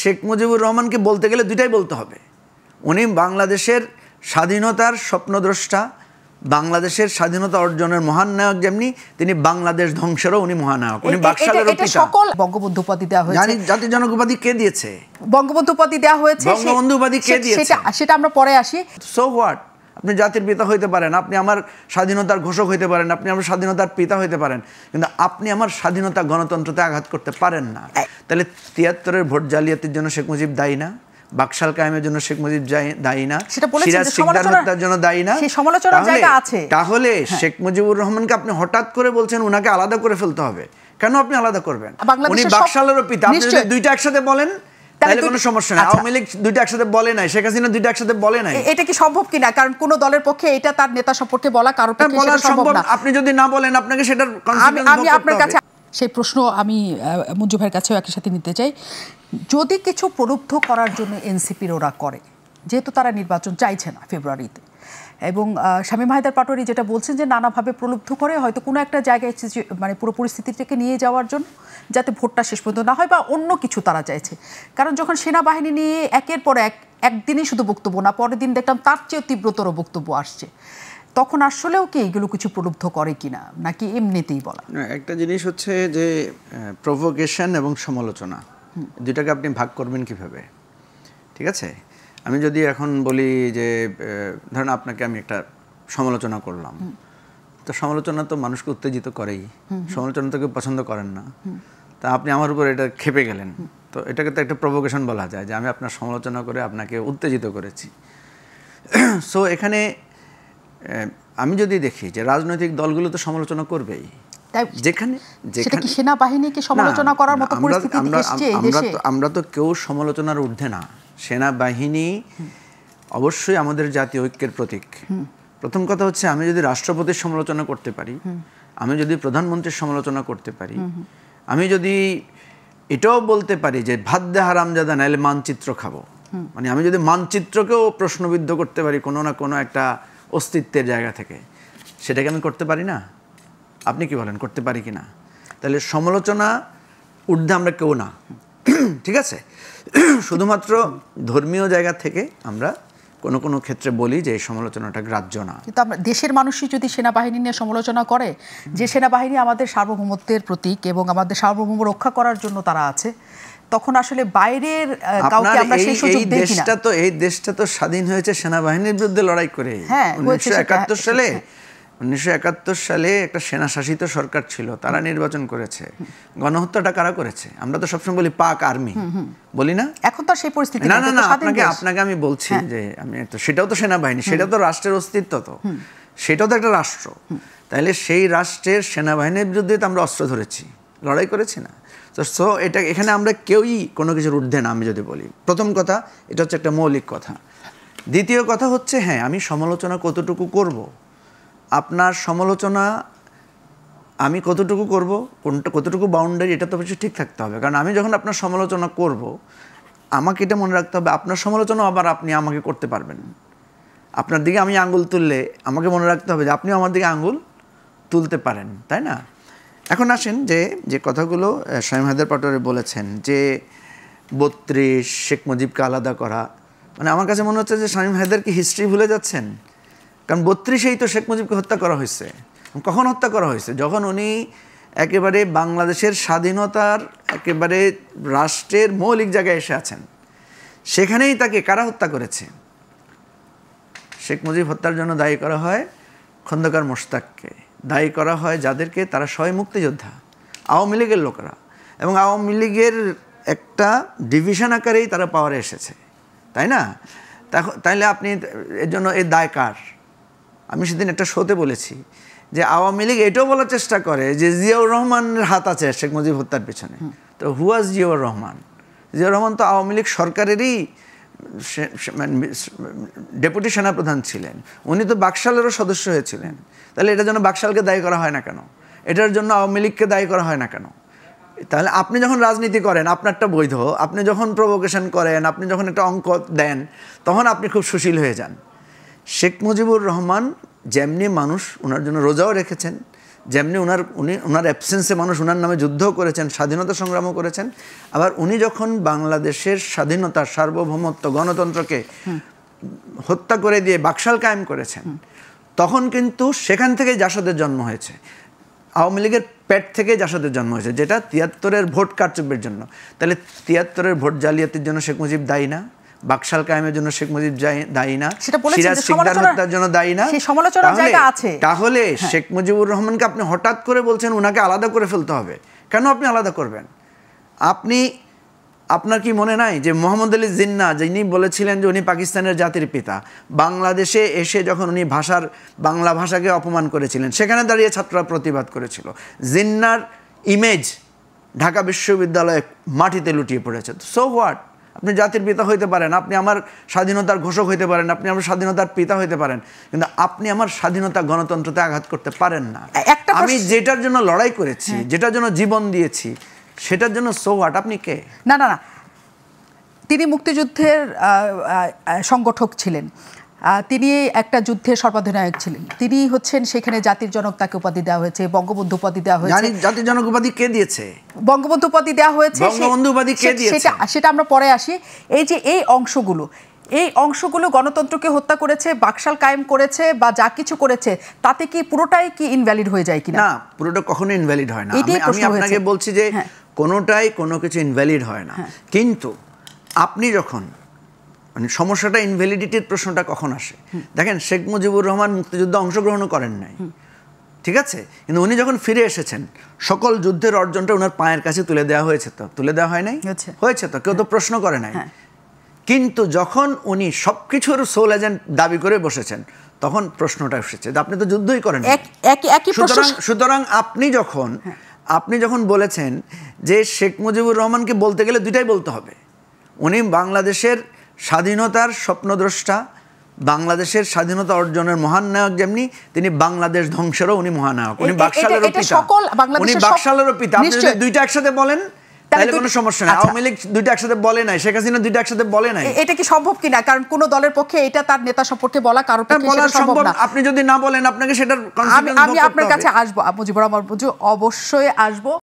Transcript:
শেখ মুজিবুর রহমানকে বলতে গেলে দুইটাই বলতে হবে। উনি বাংলাদেশের স্বাধীনতার স্বপ্নদ্রষ্টা, বাংলাদেশের স্বাধীনতা অর্জনের মহান নায়ক, যেমনি তিনি বাংলাদেশ ধ্বংসেরও উনি মহানায়ক। উনি বাকশালেরও পিতা। সকল বঙ্গবন্ধু উপাধি দেওয়া হয়েছে। জানি জাতির জনক উপাধি কে দিয়েছে? বঙ্গবন্ধু উপাধি দেওয়া হয়েছে। বঙ্গবন্ধু উপাধি কে দিয়েছে? সেটা আমরা পরে আসি। So what? আপনি জাতির পিতা হইতে পারেন, আপনি আমার স্বাধীনতার ঘোষক হইতে পারেন, আপনি আমার স্বাধীনতার পিতা হইতে পারেন, কিন্তু আপনি আমার স্বাধীনতা গণতন্ত্রতে আঘাত করতে পারেন না। তাহলে ৭৩-এর ভোট জালিয়াতির জন্য শেখ মুজিব দায়ী না? বাকশাল কায়েমের জন্য শেখ মুজিব দায়ী না? সিরাজ শিকদার হত্যার জন্য দায়ী না? তাহলে শেখ মুজিবুর রহমানকে আপনি হঠাৎ করে বলছেন উনাকে আলাদা করে ফেলতে হবে। কেন আপনি আলাদা করবেন? উনি বাকশালেরও পিতা। আপনি যদি দুইটা একসাথে বলেন তাহলে কোনো সমস্যা নাই। আওয়ামী লীগ দুইটা একসাথে বলে নাই, শেখ হাসিনা দুইটা একসাথে বলে নাই। এটা কি সম্ভব কিনা? কারণ কোন দলের পক্ষে এটা তার নেতা সম্পর্কে বলা কারো পক্ষে সেটা সম্ভব না। আপনি যদি না বলেন আপনাকে সেটার কনসিকুয়েন্স ভোগ করতে হবে। আমি আপনার কাছে সেই প্রশ্ন আমি মঞ্জু ভাইয়ের কাছেও একই সাথে নিতে চাই। যদি কিছু প্রলুব্ধ করার জন্য এনসিপির ওরা করে, যেহেতু তারা নির্বাচন চাইছে না ফেব্রুয়ারিতে, এবং শামীম হায়দার পাটোয়ারি যেটা বলছেন যে নানাভাবে প্রলুব্ধ করে হয়তো কোনো একটা জায়গায় মানে পুরো পরিস্থিতিটাকে নিয়ে যাওয়ার জন্য, যাতে ভোটটা শেষ পর্যন্ত না হয়, বা অন্য কিছু তারা চাইছে। কারণ যখন সেনাবাহিনী নিয়ে একের পর একদিনই শুধু বক্তব্য না, পরের দিন দেখলাম তার চেয়েও তীব্রতর বক্তব্য আসছে, তখন আসলেও কি এগুলো কিছু প্রলুব্ধ করে কিনা, নাকি এমনিতেই বলা? একটা জিনিস হচ্ছে যে প্রভোকেশন এবং সমালোচনা, দুইটাকে আপনি ভাগ করবেন কিভাবে? ঠিক আছে, আমি যদি এখন বলি যে ধরেন আপনাকে আমি একটা সমালোচনা করলাম, তো সমালোচনা তো মানুষকে উত্তেজিত করেই, সমালোচনা তো কেউ পছন্দ করেন না। তা আপনি আমার উপর এটা খেপে গেলেন, তো এটাকে তো একটা প্রভোকেশন বলা যায়, যে আমি আপনার সমালোচনা করে আপনাকে উত্তেজিত করেছি। সো এখানে আমি যদি দেখি যে রাজনৈতিক দলগুলো তো সমালোচনা করবেই, যেখানে যেখানে সেনাবাহিনীকে সমালোচনা করার মতো পরিস্থিতি এসেছে এই দেশে। আমরা তো কেউ সমালোচনার ঊর্ধ্বে না। সেনাবাহিনী অবশ্যই আমাদের জাতীয় ঐক্যের প্রতীক। প্রথম কথা হচ্ছে, আমি যদি রাষ্ট্রপতির সমালোচনা করতে পারি, আমি যদি প্রধানমন্ত্রীর সমালোচনা করতে পারি, আমি যদি এটাও বলতে পারি যে ভাত দে হারামজাদা নাইলে মানচিত্র খাবো, মানে আমি যদি মানচিত্রকেও প্রশ্নবিদ্ধ করতে পারি কোনো না কোনো একটা অস্তিত্বের জায়গা থেকে, সেটাকে আমি করতে পারি না? আপনি কি বলেন, করতে পারি কি না? তাহলে সমালোচনা ঊর্ধ্বে আমরা কেউ না। ঠিক আছে, শুধুমাত্র ধর্মীয় জায়গা থেকে আমরা কোনো কোনো ক্ষেত্রে বলি যে এই সমালোচনাটা গ্রাহ্য না। কিন্তু আমরা দেশের মানুষই যদি সেনাবাহিনী নিয়ে সমালোচনা করে, যে সেনাবাহিনী আমাদের সার্বভৌমত্বের প্রতীক এবং আমাদের সার্বভৌম রক্ষা করার জন্য তারা আছে, তখন আসলে বাইরের কাউকে আমরা সেই সুযোগ দেই কিনা? এই দেশটা তো স্বাধীন হয়েছে সেনাবাহিনীর বিরুদ্ধে লড়াই করে। 1971 সালে একটা সেনা শাসিত সরকার ছিল, তারা নির্বাচন করেছে। গণহত্যাটা কারা করেছে? আমরা তো সবসময় বলি পাক আর্মি, বলি না? এখন তো সেই পরিস্থিতি না, আপনাকে আমি বলছি যে আমি তো, সেটাও তো সেনাবাহিনী, সেটা তো রাষ্ট্রের অস্তিত্ব, তো সেটাও তো একটা রাষ্ট্র। তাহলে সেই রাষ্ট্রের সেনাবাহিনীর বিরুদ্ধে তো আমরা অস্ত্র ধরেছি, লড়াই করেছি না? তো সো এটা এখানে আমরা কেউই কোনো কিছুর ঊর্ধ্বে না, আমি যদি বলি। প্রথম কথা, এটা হচ্ছে একটা মৌলিক কথা। দ্বিতীয় কথা হচ্ছে, হ্যাঁ, আমি সমালোচনা কতটুকু করব, আপনার সমালোচনা আমি কতটুকু করব, কোনটা কতটুকু বাউন্ডারি, এটা তো অবশ্যই ঠিক থাকতে হবে। কারণ আমি যখন আপনার সমালোচনা করব, আমাকে এটা মনে রাখতে হবে আপনার সমালোচনা আবার আপনি আমাকে করতে পারবেন। আপনার দিকে আমি আঙ্গুল তুললে আমাকে মনে রাখতে হবে যে আপনিও আমার দিকে আঙ্গুল তুলতে পারেন, তাই না? এখন আসেন যে কথাগুলো শামীম হায়দার পাটোয়ারি বলেছেন, যে ৩২ শেখ মুজিবকে আলাদা করা, মানে আমার কাছে মনে হচ্ছে যে শামীম হায়দার কি হিস্ট্রি ভুলে যাচ্ছেন? কারণ ৩২-এই তো শেখ মুজিবকে হত্যা করা হয়েছে। কখন হত্যা করা হয়েছে? যখন উনি একেবারে বাংলাদেশের স্বাধীনতার একেবারে রাষ্ট্রের মৌলিক জায়গায় এসে আছেন, সেখানেই তাকে কারা হত্যা করেছে? শেখ মুজিব হত্যার জন্য দায়ী করা হয় খন্দকার মোশতাককে, দায়ী করা হয় যাদেরকে, তারা সবাই মুক্তিযোদ্ধা, আওয়ামী লীগের লোকেরা, এবং আওয়ামী লীগের একটা ডিভিশন আকারেই তারা পাওয়ারে এসেছে, তাই না? তাইলে আপনি এর জন্য এই দায় কার? আমি সেদিন একটা শোতে বলেছি যে আওয়ামী লীগ এটাও বলার চেষ্টা করে যে জিয়াউর রহমানের হাত আছে শেখ মুজিব হত্যার পেছনে। তো হুয়াজ জিয়াউর রহমান? জিয়াউর রহমান তো আওয়ামী লীগ সরকারেরই ডেপুটি সেনাপ্রধান ছিলেন, উনি তো বাকশালেরও সদস্য হয়েছিলেন। তাহলে এটার জন্য বাকশালকে দায়ী করা হয় না কেন? এটার জন্য আওয়ামী লীগকে দায়ী করা হয় না কেন? তাহলে আপনি যখন রাজনীতি করেন আপনারটা বৈধ, আপনি যখন প্রভোকেশন করেন, আপনি যখন একটা অঙ্ক দেন, তখন আপনি খুব সুশীল হয়ে যান। শেখ মুজিবুর রহমান যেমনি মানুষ, ওনার জন্য রোজাও রেখেছেন, যেমনি ওনার অ্যাবসেন্সে মানুষ ওনার নামে যুদ্ধও করেছেন, স্বাধীনতা সংগ্রামও করেছেন। আবার উনি যখন বাংলাদেশের স্বাধীনতা, সার্বভৌমত্ব, গণতন্ত্রকে হত্যা করে দিয়ে বাকশাল কায়েম করেছেন, তখন কিন্তু সেখান থেকেই জাসদের জন্ম হয়েছে। আওয়ামী লীগের পেট থেকে জাসদের জন্ম হয়েছে, যেটা ৭৩-এর ভোট কারচুপির জন্য। তাহলে ৭৩-এর ভোট জালিয়াতির জন্য শেখ মুজিব দায়ী না? বাকশাল কায়েমের জন্য শেখ মুজিব দায়ী না? সিরাজ শিকদার হত্যার জন্য দায়ী না? তাহলে শেখ মুজিবুর রহমানকে আপনি হঠাৎ করে বলছেন ওনাকে আলাদা করে ফেলতে হবে। কেন আপনি আলাদা করবেন? আপনার কি মনে নাই যে মোহাম্মদ আলী জিন্নাহ যিনি বলেছিলেন যে উনি পাকিস্তানের জাতির পিতা, বাংলাদেশে এসে যখন উনি বাংলা ভাষাকে অপমান করেছিলেন, সেখানে দাঁড়িয়ে ছাত্ররা প্রতিবাদ করেছিল। জিন্নাহর ইমেজ ঢাকা বিশ্ববিদ্যালয়ে মাটিতে লুটিয়ে পড়েছে। So what? আপনি জাতির পিতা হইতে পারেন, আপনি আমার স্বাধীনতার ঘোষক হইতে পারেন, আপনি আমার স্বাধীনতার পিতা হইতে পারেন, কিন্তু আপনি আমার স্বাধীনতা, গণতন্ত্রতে আঘাত করতে পারেন না। আমি যেটার জন্য লড়াই করেছি, যেটার জন্য জীবন দিয়েছি, সেটার জন্য সো হোয়াট? আপনি কে? না, তিনি মুক্তিযুদ্ধের সংগঠক ছিলেন, তিনি একটা যুদ্ধের সর্বাধিনায়ক ছিলেন, তিনি হচ্ছেন সেখানে জাতির জনক, তাকে উপাধি দেওয়া হয়েছে, বঙ্গবন্ধু উপাধি দেওয়া হয়েছে। জাতির জনক উপাধি কে দিয়েছে? বঙ্গবন্ধু উপাধি দেওয়া হয়েছে। বঙ্গবন্ধু উপাধি কে দিয়েছে? সেটা আমরা পরে আসি। এই যে এই অংশগুলো গণতন্ত্রকে হত্যা করেছে, বাকশাল কায়েম করেছে বা যা কিছু করেছে, তাতে কি পুরোটাই কি ইনভ্যালিড হয়ে যায় কিনা? না, পুরোটা কখনো ইনভ্যালিড হয় না। আমি আপনাকে বলছি যে কোনোটাই কোনো কিছু ইনভ্যালিড হয় না। কিন্তু আপনি যখন সমস্যাটা, ইনভ্যালিডিটির প্রশ্নটা কখন আসে? দেখেন, শেখ মুজিবুর রহমান মুক্তিযুদ্ধে অংশগ্রহণ করেন নাই, ঠিক আছে, কিন্তু উনি যখন ফিরে এসেছেন সকল যুদ্ধের অর্জনটা ওনার পায়ের কাছে তুলে দেওয়া হয়েছে। তো তুলে দেওয়া হয় নাই? হয়েছে। তো কেউ তো প্রশ্ন করে নাই। কিন্তু যখন উনি সবকিছুর সোল এজেন্ট দাবি করে বসেছেন, তখন প্রশ্নটা এসেছে যে আপনি তো যুদ্ধই করেন। সুতরাং আপনি যখন বলেছেন যে শেখ মুজিবুর রহমানকে বলতে গেলে দুইটাই বলতে হবে, উনি বাংলাদেশের স্বাধীনতার স্বপ্নদ্রষ্টা, বাংলাদেশের স্বাধীনতা অর্জনের মহান নায়ক, যেমনি তিনি বাংলাদেশ ধ্বংসেরও উনি মহানায়ক। উনি বাকশালেরও পিতা। আপনি যদি দুইটা একসাথে বলেন তাহলে কোনো সমস্যা নাই। আওয়ামী লীগ দুইটা একসাথে বলে নাই, শেখ হাসিনা দুইটা একসাথে বলে নাই। এটা কি সম্ভব কিনা? কারণ কোন দলের পক্ষে এটা তার নেতা সম্পর্কে বলা কারোর পক্ষে সেটা সম্ভব না। আপনি যদি না বলেন, আপনাকে সেটার আমি আপনার কাছে আসবো, মুজিবুর রহমান মঞ্জু, অবশ্যই আসবো।